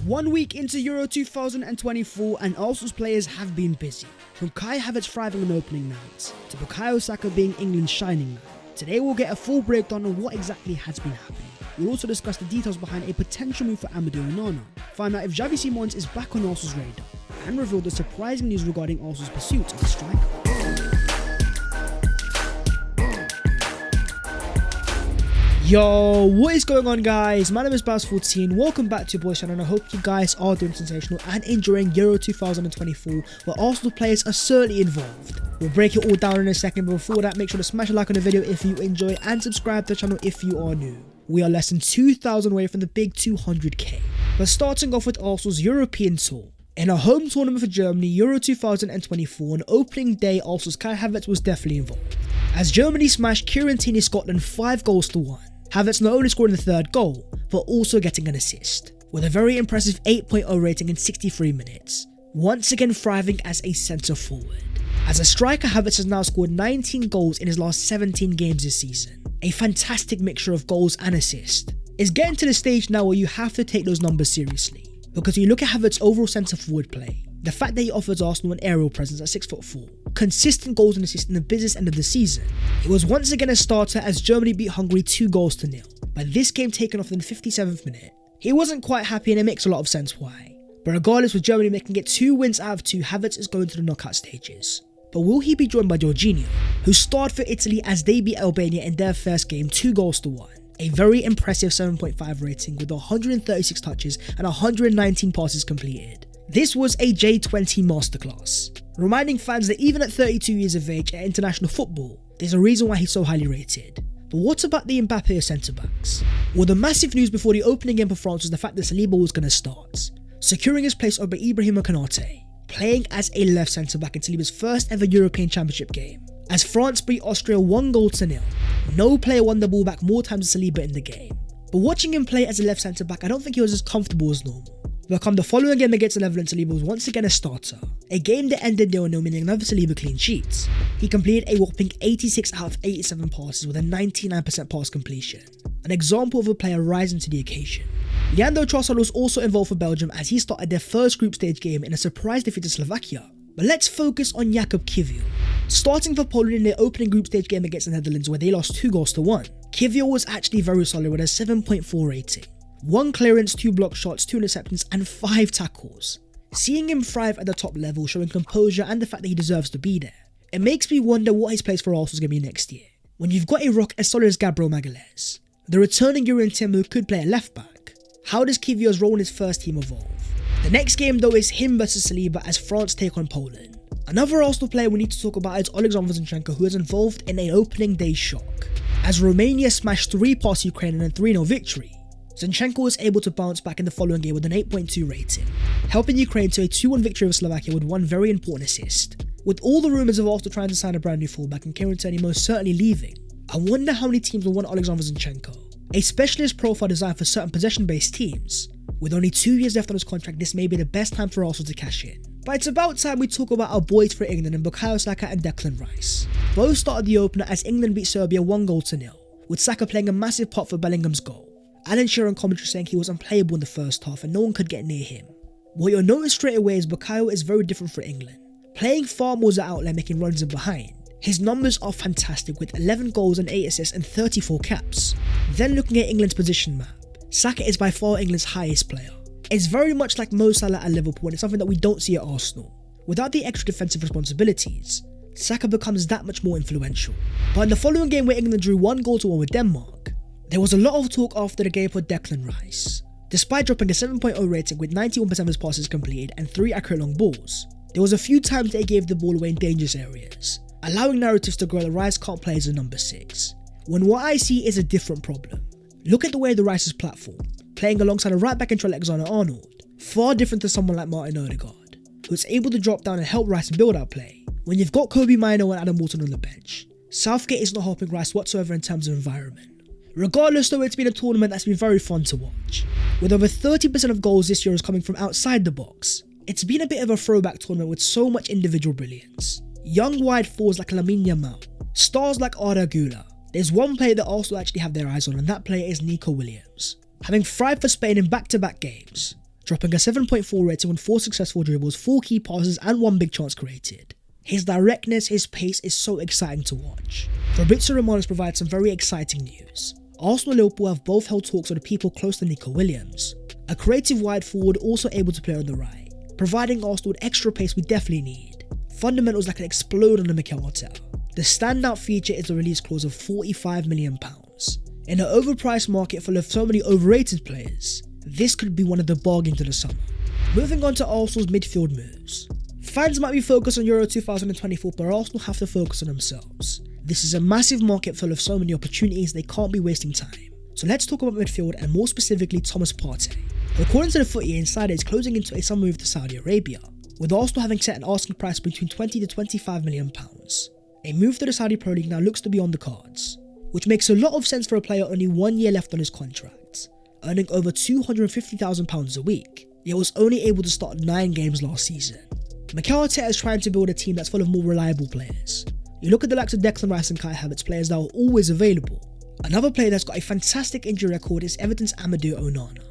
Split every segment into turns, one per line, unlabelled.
1 week into Euro 2024 and Arsenal's players have been busy. From Kai Havertz thriving on opening nights, to Bukayo Saka being England's shining light. Today we'll get a full breakdown on what exactly has been happening. We'll also discuss the details behind a potential move for Amadou Onana, find out if Xavi is back on Arsenal's radar, and reveal the surprising news regarding Arsenal's pursuit of a striker. Yo, what is going on, guys? My name is Baz14. Welcome back to your boys channel, and I hope you guys are doing sensational and enjoying Euro 2024, where Arsenal players are certainly involved. We'll break it all down in a second, but before that, make sure to smash a like on the video if you enjoy and subscribe to the channel if you are new. We are less than 2,000 away from the big 200k. But starting off with Arsenal's European tour. In a home tournament for Germany, Euro 2024, on opening day, Arsenal's Kai Havertz was definitely involved, as Germany smashed Fiorentina Scotland 5-1. Havertz not only scoring the third goal, but also getting an assist, with a very impressive 8.0 rating in 63 minutes, once again thriving as a centre forward. As a striker, Havertz has now scored 19 goals in his last 17 games this season, a fantastic mixture of goals and assists. It's getting to the stage now where you have to take those numbers seriously, because when you look at Havertz's overall centre forward play, the fact that he offers Arsenal an aerial presence at 6'4", consistent goals and assists in the business end of the season, he was once again a starter as Germany beat Hungary 2-0, but this game taken off in the 57th minute. He wasn't quite happy, and it makes a lot of sense why. But regardless, with Germany making it 2 wins out of 2, Havertz is going to the knockout stages. But will he be joined by Jorginho, who starred for Italy as they beat Albania in their first game 2-1? A very impressive 7.5 rating with 136 touches and 119 passes completed. This was a J20 masterclass, reminding fans that even at 32 years of age at international football, there's a reason why he's so highly rated. But what about the Mbappe of centre-backs? Well, the massive news before the opening game for France was the fact that Saliba was going to start, securing his place over Ibrahim Konate, playing as a left centre-back in Saliba's first ever European Championship game, as France beat Austria 1-0. No player won the ball back more times than Saliba in the game. But watching him play as a left centre-back, I don't think he was as comfortable as normal. But come the following game against the Netherlands, Saliba was once again a starter, a game that ended 0-0, meaning another Saliba clean sheet. He completed a whopping 86 out of 87 passes with a 99% pass completion, an example of a player rising to the occasion. Leandro Trossard was also involved for Belgium as he started their first group stage game in a surprise defeat to Slovakia. But let's focus on Jakub Kiwior. Starting for Poland in their opening group stage game against the Netherlands, where they lost 2-1, Kiwior was actually very solid with a 7.4 rating. 1 clearance, 2 block shots, 2 interceptions and 5 tackles. Seeing him thrive at the top level, showing composure and the fact that he deserves to be there, it makes me wonder what his place for Arsenal is going to be next year, when you've got a rock as solid as Gabriel Magalhaes. The returning Yuri Timber could play at left back. How does Kiwior's role in his first team evolve? The next game though is him versus Saliba as France take on Poland. Another Arsenal player we need to talk about is Alexander Zinchenko, who is involved in an opening day shock, as Romania smashed 3 past Ukraine in a 3-0 victory. Zinchenko was able to bounce back in the following game with an 8.2 rating, helping Ukraine to a 2-1 victory over Slovakia with 1 very important assist. With all the rumours of Arsenal trying to sign a brand new fullback and Kieran Tierney most certainly leaving, I wonder how many teams will want Alexander Zinchenko, a specialist profile designed for certain possession-based teams. With only 2 years left on his contract, this may be the best time for Arsenal to cash in. But it's about time we talk about our boys for England in Bukayo Saka and Declan Rice. Both started the opener as England beat Serbia 1-0, with Saka playing a massive part for Bellingham's goal. Alan Shearer on commentary saying he was unplayable in the first half and no one could get near him. What you'll notice straight away is Bukayo is very different for England, playing far more as an outlet, making runs in behind. His numbers are fantastic with 11 goals and 8 assists and 34 caps. Then looking at England's position map, Saka is by far England's highest player. It's very much like Mo Salah at Liverpool, and it's something that we don't see at Arsenal. Without the extra defensive responsibilities, Saka becomes that much more influential. But in the following game where England drew 1-1 with Denmark, there was a lot of talk after the game for Declan Rice. Despite dropping a 7.0 rating with 91% of his passes completed and 3 accurate long balls, there was a few times that he gave the ball away in dangerous areas, allowing narratives to grow that Rice can't play as a number 6, when what I see is a different problem. Look at the way the Rice's platform, playing alongside a right back in Trent Alexander-Arnold, far different to someone like Martin Odegaard, who's able to drop down and help Rice build out play. When you've got Kobe Mino and Adam Walton on the bench, Southgate is not helping Rice whatsoever in terms of environment. Regardless though, it's been a tournament that's been very fun to watch. With over 30% of goals this year is coming from outside the box, it's been a bit of a throwback tournament with so much individual brilliance. Young wide forwards like Lamine Yamal, stars like Arda Güler. There's one player that Arsenal actually have their eyes on, and that player is Nico Williams. Having thrived for Spain in back-to-back games, dropping a 7.4 rating on 4 successful dribbles, 4 key passes and 1 big chance created. His directness, his pace is so exciting to watch. Fabrizio Romano provides some very exciting news. Arsenal and Liverpool have both held talks with the people close to Nico Williams, a creative wide forward also able to play on the right, providing Arsenal with extra pace we definitely need. Fundamentals that can explode under Mikel Arteta. The standout feature is the release clause of £45 million. In an overpriced market full of so many overrated players, this could be one of the bargains of the summer. Moving on to Arsenal's midfield moves. Fans might be focused on Euro 2024, but Arsenal have to focus on themselves. This is a massive market full of so many opportunities, they can't be wasting time. So let's talk about midfield and more specifically Thomas Partey. According to the Footy Insider, it's closing into a summer move to Saudi Arabia, with Arsenal having set an asking price between £20 to £25 million. A move to the Saudi Pro League now looks to be on the cards, which makes a lot of sense for a player only 1 year left on his contract, earning over £250,000 a week, yet was only able to start 9 games last season. Mikel Arteta is trying to build a team that's full of more reliable players. You look at the likes of Declan Rice and Kai Havertz, players that are always available. Another player that's got a fantastic injury record is Everton's Amadou Onana,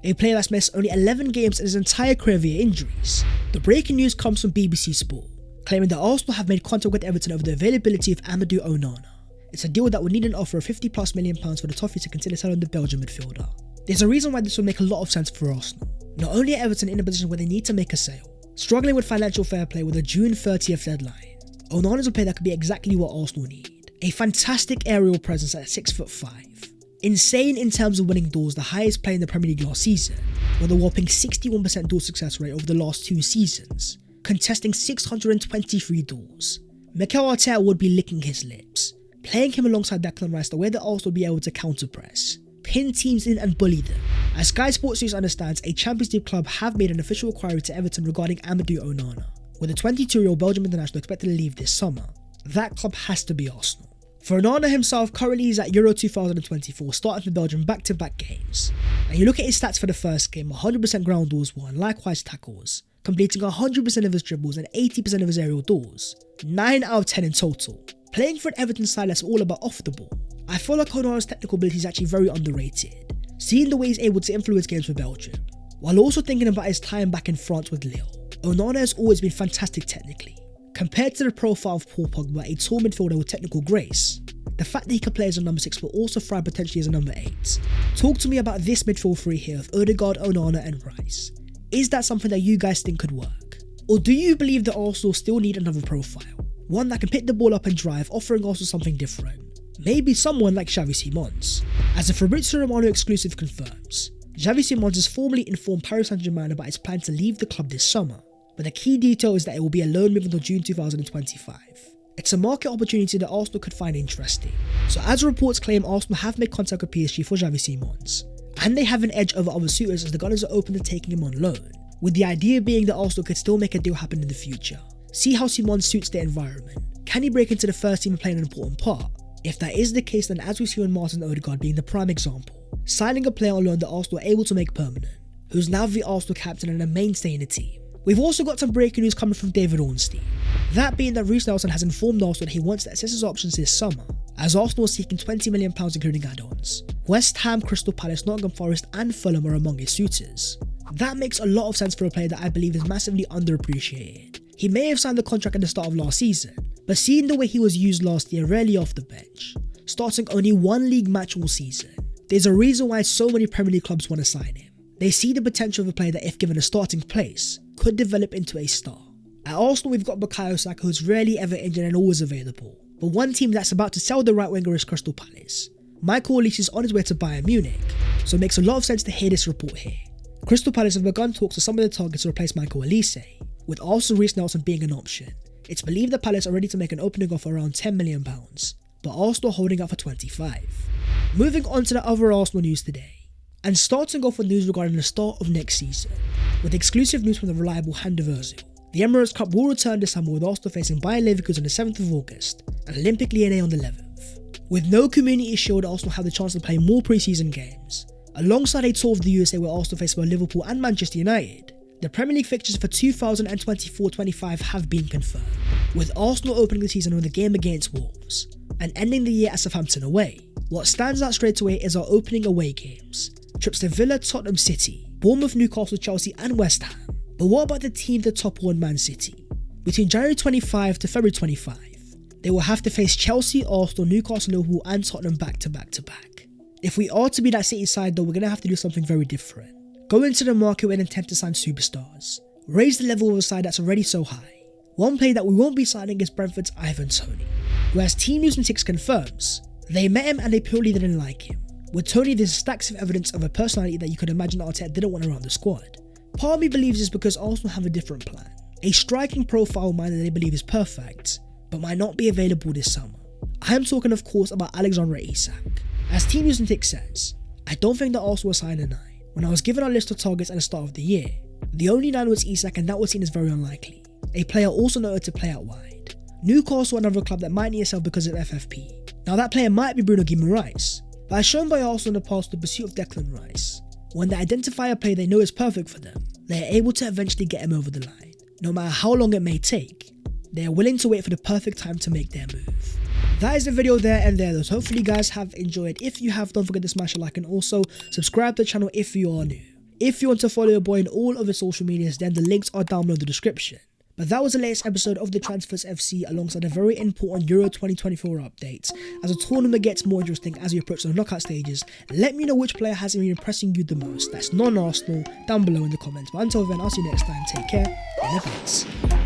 a player that's missed only 11 games in his entire career via injuries. The breaking news comes from BBC Sport, claiming that Arsenal have made contact with Everton over the availability of Amadou Onana. It's a deal that would need an offer of £50+ million for the Toffees to consider selling the Belgian midfielder. There's a reason why this would make a lot of sense for Arsenal. Not only are Everton in a position where they need to make a sale, struggling with financial fair play with a June 30th deadline, Onana is a player that could be exactly what Arsenal need. A fantastic aerial presence at 6'5". Insane in terms of winning duels, the highest player in the Premier League last season, with a whopping 61% duel success rate over the last 2 seasons, contesting 623 duels. Mikel Arteta would be licking his lips, playing him alongside Declan Rice the way that Arsenal would be able to counter-press, pin teams in and bully them. As Sky Sports News understands, a Champions League club have made an official inquiry to Everton regarding Amadou Onana. With the 22-year-old Belgium international expected to leave this summer, that club has to be Arsenal. For Onana himself, currently he's at Euro 2024, starting for Belgium back-to-back games. And you look at his stats for the first game, 100% ground duels won, likewise tackles, completing 100% of his dribbles and 80% of his aerial duels, 9 out of 10 in total. Playing for an Everton side that's all about off the ball, I feel like Onana's technical ability is actually very underrated, seeing the way he's able to influence games for Belgium. While also thinking about his time back in France with Lille, Onana has always been fantastic technically. Compared to the profile of Paul Pogba, a tall midfielder with technical grace, the fact that he can play as a number 6 but also thrive potentially as a number 8. Talk to me about this midfield three here of Odegaard, Onana and Rice. Is that something that you guys think could work? Or do you believe that Arsenal still need another profile? One that can pick the ball up and drive, offering Arsenal something different. Maybe someone like Xavi Simons. As the Fabrizio Romano exclusive confirms, Xavi Simons has formally informed Paris Saint-Germain about his plan to leave the club this summer, but the key detail is that it will be a loan move until June 2025. It's a market opportunity that Arsenal could find interesting. So as reports claim, Arsenal have made contact with PSG for Xavi Simons, and they have an edge over other suitors as the Gunners are open to taking him on loan, with the idea being that Arsenal could still make a deal happen in the future. See how Simons suits the environment. Can he break into the first team and play an important part? If that is the case, then as we see on Martin Odegaard being the prime example, signing a player on loan that Arsenal are able to make permanent, who's now the Arsenal captain and a mainstay in the team. We've also got some breaking news coming from David Ornstein, that being that Reiss Nelson has informed Arsenal that he wants to assess his options this summer, as Arsenal is seeking £20 million including add-ons. West Ham, Crystal Palace, Nottingham Forest and Fulham are among his suitors. That makes a lot of sense for a player that I believe is massively underappreciated. He may have signed the contract at the start of last season, but seeing the way he was used last year rarely off the bench, starting only 1 league match all season, there's a reason why so many Premier League clubs want to sign him. They see the potential of a player that, if given a starting place, could develop into a star. At Arsenal, we've got Bukayo Saka, who's rarely ever injured and always available, but one team that's about to sell the right winger is Crystal Palace. Michael Olise is on his way to Bayern Munich, so it makes a lot of sense to hear this report here. Crystal Palace have begun talks with some of the targets to replace Michael Olise, with also Reiss Nelson being an option. It's believed that Palace are ready to make an opening offer around £10 million, but Arsenal holding out for 25. Moving on to the other Arsenal news today, and starting off with news regarding the start of next season, with exclusive news from the reliable Hande Özil. The Emirates Cup will return this summer with Arsenal facing Bayer Leverkusen on the 7th of August and Olympique Lyonnais on the 11th. With no Community Shield, Arsenal have the chance to play more pre-season games, alongside a tour of the USA where Arsenal face both Liverpool and Manchester United. The Premier League fixtures for 2024-25 have been confirmed, with Arsenal opening the season with a game against Wolves, and ending the year at Southampton away. What stands out straight away is our opening away games, trips to Villa, Tottenham, City, Bournemouth, Newcastle, Chelsea and West Ham. But what about the team the top one, Man City? Between January 25 to February 25, they will have to face Chelsea, Arsenal, Newcastle, Liverpool and Tottenham back to back to back. If we are to be that City side though, we're going to have to do something very different. Go into the market with an intent to sign superstars. Raise the level of a side that's already so high. One player that we won't be signing is Brentford's Ivan Toney, who, as Team News and Ticks confirms, they met him and they purely didn't like him. With Toney, there's stacks of evidence of a personality that you could imagine Arteta didn't want around the squad. Part of me believes it's because Arsenal have a different plan. A striking profile of mine that they believe is perfect, but might not be available this summer. I am talking of course about Alexander Isak. As Team News and Ticks says, I don't think that Arsenal will sign a 9. When I was given our list of targets at the start of the year, the only 9 was Isak and that was seen as very unlikely. A player also noted to play out wide. Newcastle, another club that might need a sell because of FFP. Now that player might be Bruno Guimaraes, but as shown by Arsenal in the past the pursuit of Declan Rice, when they identify a player they know is perfect for them, they are able to eventually get him over the line. No matter how long it may take, they are willing to wait for the perfect time to make their move. That is the video there and there. So hopefully you guys have enjoyed. If you have, don't forget to smash a like and also subscribe to the channel if you are new. If you want to follow your boy on all of his social medias, then the links are down below in the description. But that was the latest episode of the Transfers FC alongside a very important Euro 2024 update. As the tournament gets more interesting as we approach the knockout stages, let me know which player has been impressing you the most. That's non-Arsenal down below in the comments. But until then, I'll see you next time. Take care. In a bit.